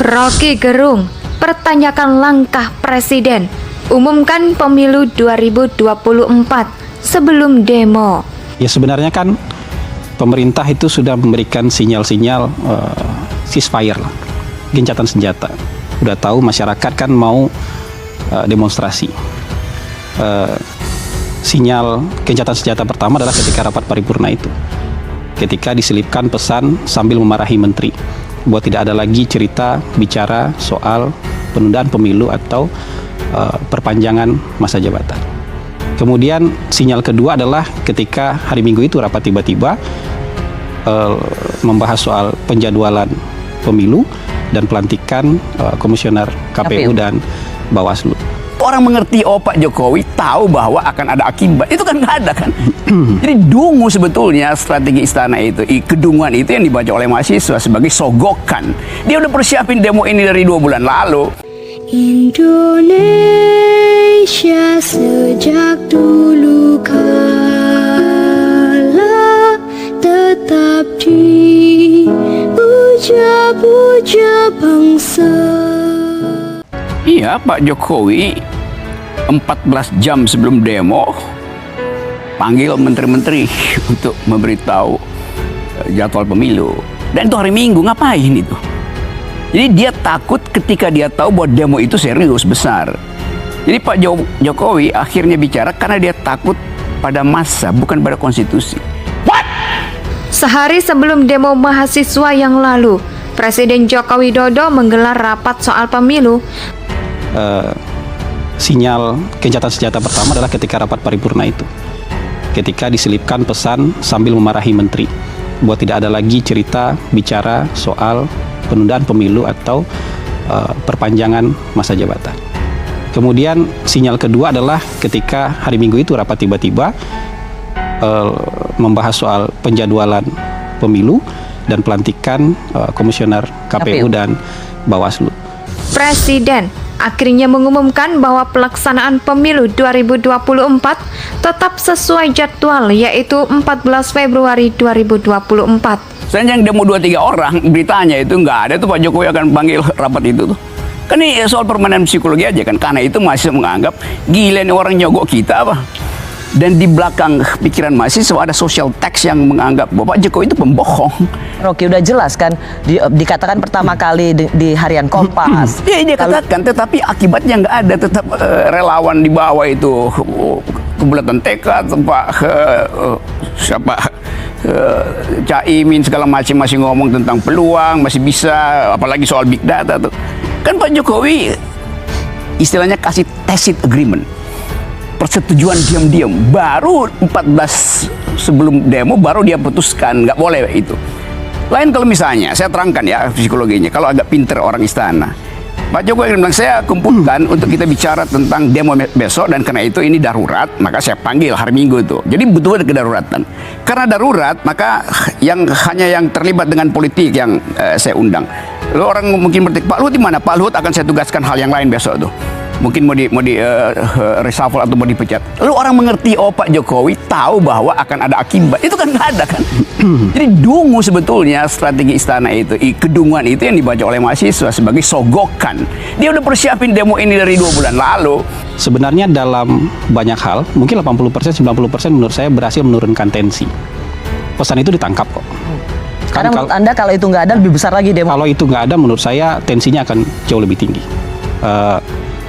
Rocky Gerung pertanyakan langkah Presiden, umumkan pemilu 2024 sebelum demo. Ya sebenarnya kan pemerintah itu sudah memberikan sinyal-sinyal ceasefire lah, gencatan senjata. Udah tahu masyarakat kan mau demonstrasi. Sinyal gencatan senjata pertama adalah ketika rapat paripurna itu. Ketika diselipkan pesan sambil memarahi menteri bahwa tidak ada lagi cerita bicara soal penundaan pemilu atau perpanjangan masa jabatan. Kemudian sinyal kedua adalah ketika hari Minggu itu rapat tiba-tiba membahas soal penjadwalan pemilu dan pelantikan komisioner KPU dan Bawaslu. Orang mengerti, oh Pak Jokowi tahu bahwa akan ada akibat. Itu kan nggak ada kan. Jadi dungu sebetulnya strategi istana itu. Kedunguan itu yang dibaca oleh mahasiswa sebagai sogokan. Dia udah persiapin demo ini dari 2 bulan lalu. Indonesia sejak dulu kala tetap dipuja-puja bangsa. Iya, Pak Jokowi 14 jam sebelum demo panggil menteri-menteri untuk memberitahu jadwal pemilu. Dan itu hari Minggu, ngapain itu? Jadi dia takut ketika dia tahu bahwa demo itu serius, besar. Jadi Pak Jokowi akhirnya bicara karena dia takut pada massa, bukan pada konstitusi. What? Sehari sebelum demo mahasiswa yang lalu, Presiden Joko Widodo menggelar rapat soal pemilu. Sinyal gencatan senjata pertama adalah ketika rapat paripurna itu. Ketika diselipkan pesan sambil memarahi menteri bahwa tidak ada lagi cerita bicara soal penundaan pemilu atau perpanjangan masa jabatan. Kemudian sinyal kedua adalah ketika hari Minggu itu rapat tiba-tiba membahas soal penjadwalan pemilu dan pelantikan komisioner KPU dan Bawaslu. Presiden akhirnya mengumumkan bahwa pelaksanaan pemilu 2024 tetap sesuai jadwal, yaitu 14 Februari 2024. Saya yang demo 2-3 orang, beritanya itu nggak ada tuh Pak Jokowi akan panggil rapat itu tuh. Kan ini soal permainan psikologi aja kan, karena itu masih menganggap gila nih orang nyogok kita apa. Dan di belakang pikiran mahasiswa ada social text yang menganggap bahwa Pak Jokowi itu pembohong. Rocky udah jelas kan, dikatakan pertama kali di harian Kompas. Iya dia katakan, tetapi akibatnya nggak ada. Tetap relawan di bawah itu kebulatan tekad, Caimin segala macam masih ngomong tentang peluang, masih bisa, apalagi soal big data tuh. Kan Pak Jokowi istilahnya kasih tacit agreement. Persetujuan diam-diam, baru 14 sebelum demo baru dia putuskan nggak boleh itu. Lain kalau misalnya saya terangkan ya psikologinya, kalau agak pinter orang istana, Pak Jokowi bilang saya kumpulkan untuk kita bicara tentang demo besok dan karena itu ini darurat, maka saya panggil hari Minggu itu. Jadi betul-betul kedaruratan. Karena darurat maka hanya yang terlibat dengan politik yang saya undang. Lalu orang mungkin bertanya, Pak Luhut di mana? Pak Luhut akan saya tugaskan hal yang lain besok tuh. Mungkin mau di reshuffle atau mau dipecat. Lalu orang mengerti, oh Pak Jokowi tahu bahwa akan ada akibat. Itu kan nggak ada kan. Jadi dungu sebetulnya strategi istana itu. Kedunguan itu yang dibaca oleh mahasiswa sebagai sogokan. Dia udah persiapin demo ini dari 2 bulan lalu. Sebenarnya dalam banyak hal, mungkin 80%, 90% menurut saya berhasil menurunkan tensi. Pesan itu ditangkap kok. Karena menurut Anda kalau itu nggak ada lebih besar lagi demo? Kalau itu nggak ada menurut saya tensinya akan jauh lebih tinggi.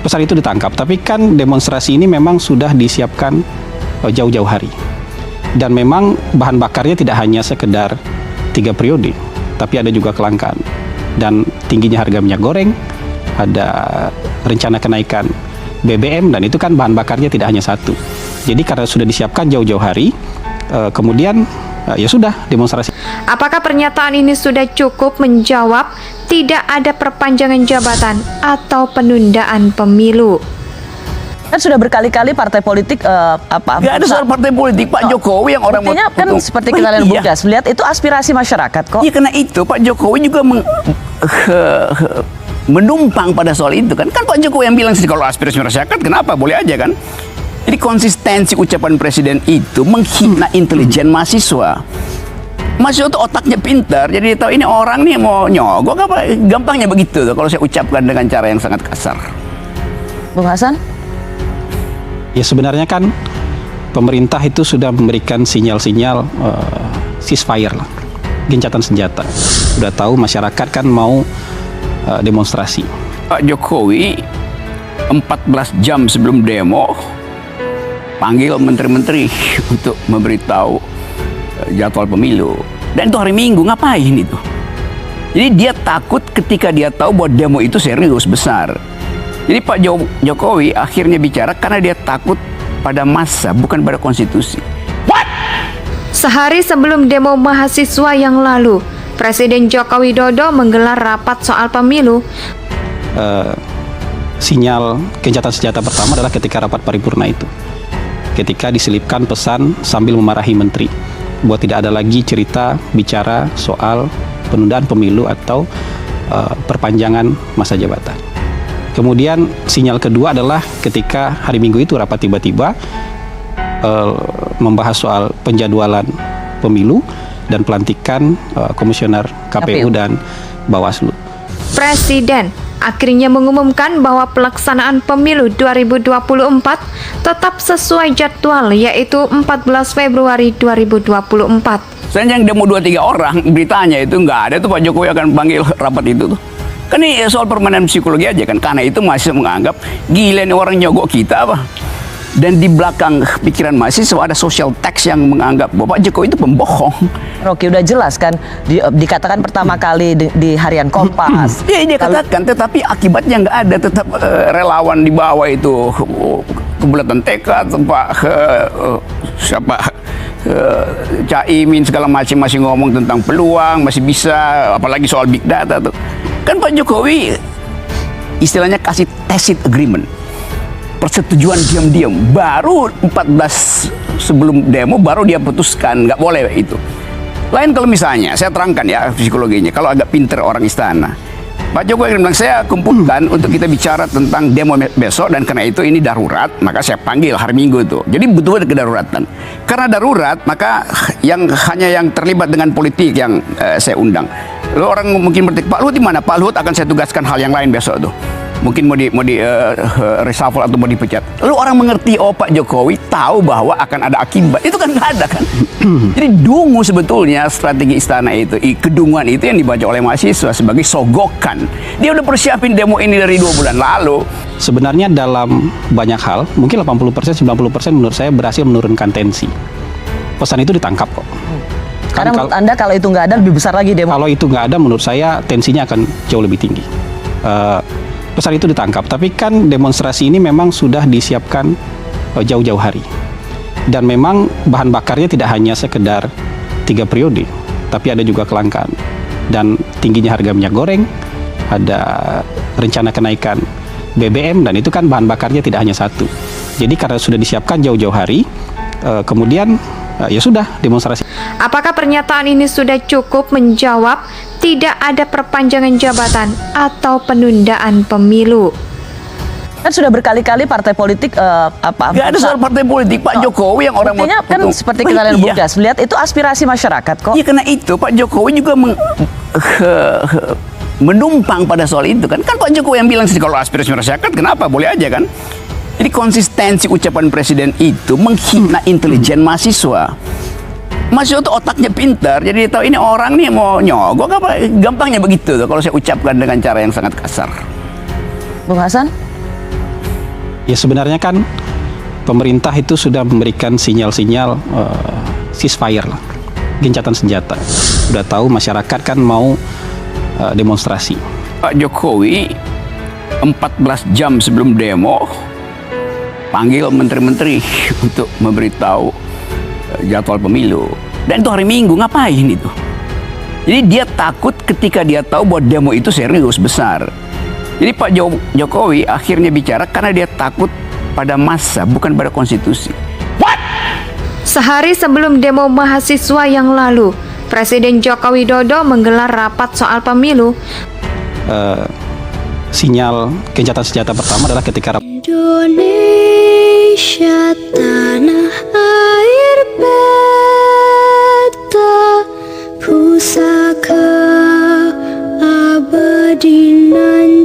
Pesan itu ditangkap, tapi kan demonstrasi ini memang sudah disiapkan jauh-jauh hari. Dan memang bahan bakarnya tidak hanya sekedar 3 periode, tapi ada juga kelangkaan. Dan tingginya harga minyak goreng, ada rencana kenaikan BBM, dan itu kan bahan bakarnya tidak hanya satu. Jadi karena sudah disiapkan jauh-jauh hari, kemudian ya sudah demonstrasi. Apakah pernyataan ini sudah cukup menjawab tidak ada perpanjangan jabatan atau penundaan pemilu? Kan sudah berkali-kali partai politik Nggak ada soal partai politik, Pak Jokowi yang orang buktinya kan seperti kita lihat Bung Das, lihat itu aspirasi masyarakat kok. Iya, karena itu Pak Jokowi juga menumpang pada soal itu kan. Kan Pak Jokowi yang bilang sih kalau aspirasi masyarakat kenapa boleh aja kan. Jadi konsistensi ucapan presiden itu menghina intelijen mahasiswa. Mas Yo tuh otaknya pintar, jadi dia tahu ini orang nih mau nyogok apa, gampangnya begitu tuh kalau saya ucapkan dengan cara yang sangat kasar. Bung Hasan? Ya sebenarnya kan pemerintah itu sudah memberikan sinyal-sinyal ceasefire lah, gencatan senjata. Sudah tahu masyarakat kan mau demonstrasi. Pak Jokowi 14 jam sebelum demo panggil menteri-menteri untuk memberitahu jadwal pemilu. Dan itu hari Minggu, ngapain itu? Jadi dia takut ketika dia tahu bahwa demo itu serius, besar. Jadi Pak Jokowi akhirnya bicara karena dia takut pada massa, bukan pada konstitusi. Sehari sebelum demo mahasiswa yang lalu, Presiden Joko Widodo menggelar rapat soal pemilu. Sinyal gencatan senjata pertama adalah ketika rapat paripurna itu. Ketika diselipkan pesan sambil memarahi menteri bahwa tidak ada lagi cerita bicara soal penundaan pemilu atau perpanjangan masa jabatan. Kemudian sinyal kedua adalah ketika hari Minggu itu rapat tiba-tiba membahas soal penjadwalan pemilu dan pelantikan komisioner KPU dan Bawaslu. Presiden akhirnya mengumumkan bahwa pelaksanaan pemilu 2024 tetap sesuai jadwal, yaitu 14 Februari 2024. Saya yang demo 2-3 orang, beritanya itu nggak ada tuh Pak Jokowi akan panggil rapat itu tuh. Kan ini soal permainan psikologi aja kan, karena itu masih menganggap gila nih orang nyogok kita apa. Dan di belakang pikiran mahasiswa ada social text yang menganggap bahwa Pak Jokowi itu pembohong. Rocky udah jelas kan, dikatakan pertama kali di harian Kompas. Ya dia katakan, tetapi akibatnya nggak ada, tetap relawan di bawah itu kebulatan tekad, Pak Caimin segala macam masih ngomong tentang peluang, masih bisa, apalagi soal big data tuh. Kan Pak Jokowi istilahnya kasih tacit agreement, persetujuan diam-diam. Baru 14 sebelum demo baru dia putuskan nggak boleh itu. Lain kalau misalnya saya terangkan ya psikologinya, kalau agak pinter orang istana, Pak Jokowi bilang saya kumpulkan untuk kita bicara tentang demo besok, dan karena itu ini darurat, maka saya panggil hari Minggu itu. Jadi betul-betul kedaruratan. Karena darurat, maka hanya yang terlibat dengan politik yang saya undang. Lalu orang mungkin bertanya, Pak Luhut di mana? Pak Luhut akan saya tugaskan hal yang lain besok tuh. Mungkin mau di reshuffle atau mau dipecat. Lalu orang mengerti, oh Pak Jokowi tahu bahwa akan ada akibat. Itu kan nggak ada kan. Jadi dungu sebetulnya strategi istana itu. Kedunguan itu yang dibaca oleh mahasiswa sebagai sogokan. Dia udah persiapin demo ini dari 2 bulan lalu. Sebenarnya dalam banyak hal, mungkin 80%, 90% menurut saya berhasil menurunkan tensi. Pesan itu ditangkap kok. Karena menurut Anda kalau itu nggak ada lebih besar lagi demo. Kalau itu nggak ada, menurut saya tensinya akan jauh lebih tinggi. Pesan itu ditangkap, tapi kan demonstrasi ini memang sudah disiapkan jauh-jauh hari. Dan memang bahan bakarnya tidak hanya sekedar 3 periode, tapi ada juga kelangkaan. Dan tingginya harga minyak goreng, ada rencana kenaikan BBM, dan itu kan bahan bakarnya tidak hanya satu. Jadi karena sudah disiapkan jauh-jauh hari, kemudian ya sudah demonstrasi. Apakah pernyataan ini sudah cukup menjawab tidak ada perpanjangan jabatan atau penundaan pemilu? Kan sudah berkali-kali partai politik Gak ada soal partai politik, Pak Jokowi yang orang buktinya kan seperti kita lihat Bukas, lihat itu aspirasi masyarakat kok. Iya, karena itu Pak Jokowi juga menumpang pada soal itu kan. Kan Pak Jokowi yang bilang sih kalau aspirasi masyarakat kenapa, boleh aja kan. Jadi konsistensi ucapan presiden itu menghina intelijen mahasiswa. Mahasiswa itu otaknya pintar, jadi dia tahu ini orang nih mau nyogok apa, gampangnya begitu tuh kalau saya ucapkan dengan cara yang sangat kasar. Bung Hasan? Ya sebenarnya kan pemerintah itu sudah memberikan sinyal-sinyal ceasefire lah, gencatan senjata. Sudah tahu masyarakat kan mau demonstrasi. Pak Jokowi 14 jam sebelum demo panggil menteri-menteri untuk memberitahu jadwal pemilu. Dan itu hari Minggu, ngapain itu? Jadi dia takut ketika dia tahu bahwa demo itu serius, besar. Jadi Pak Jokowi akhirnya bicara karena dia takut pada massa, bukan pada konstitusi. Sehari sebelum demo mahasiswa yang lalu, Presiden Joko Widodo menggelar rapat soal pemilu. Sinyal gencatan senjata pertama adalah ketika Indonesia tanah air beta bangsa keabadinan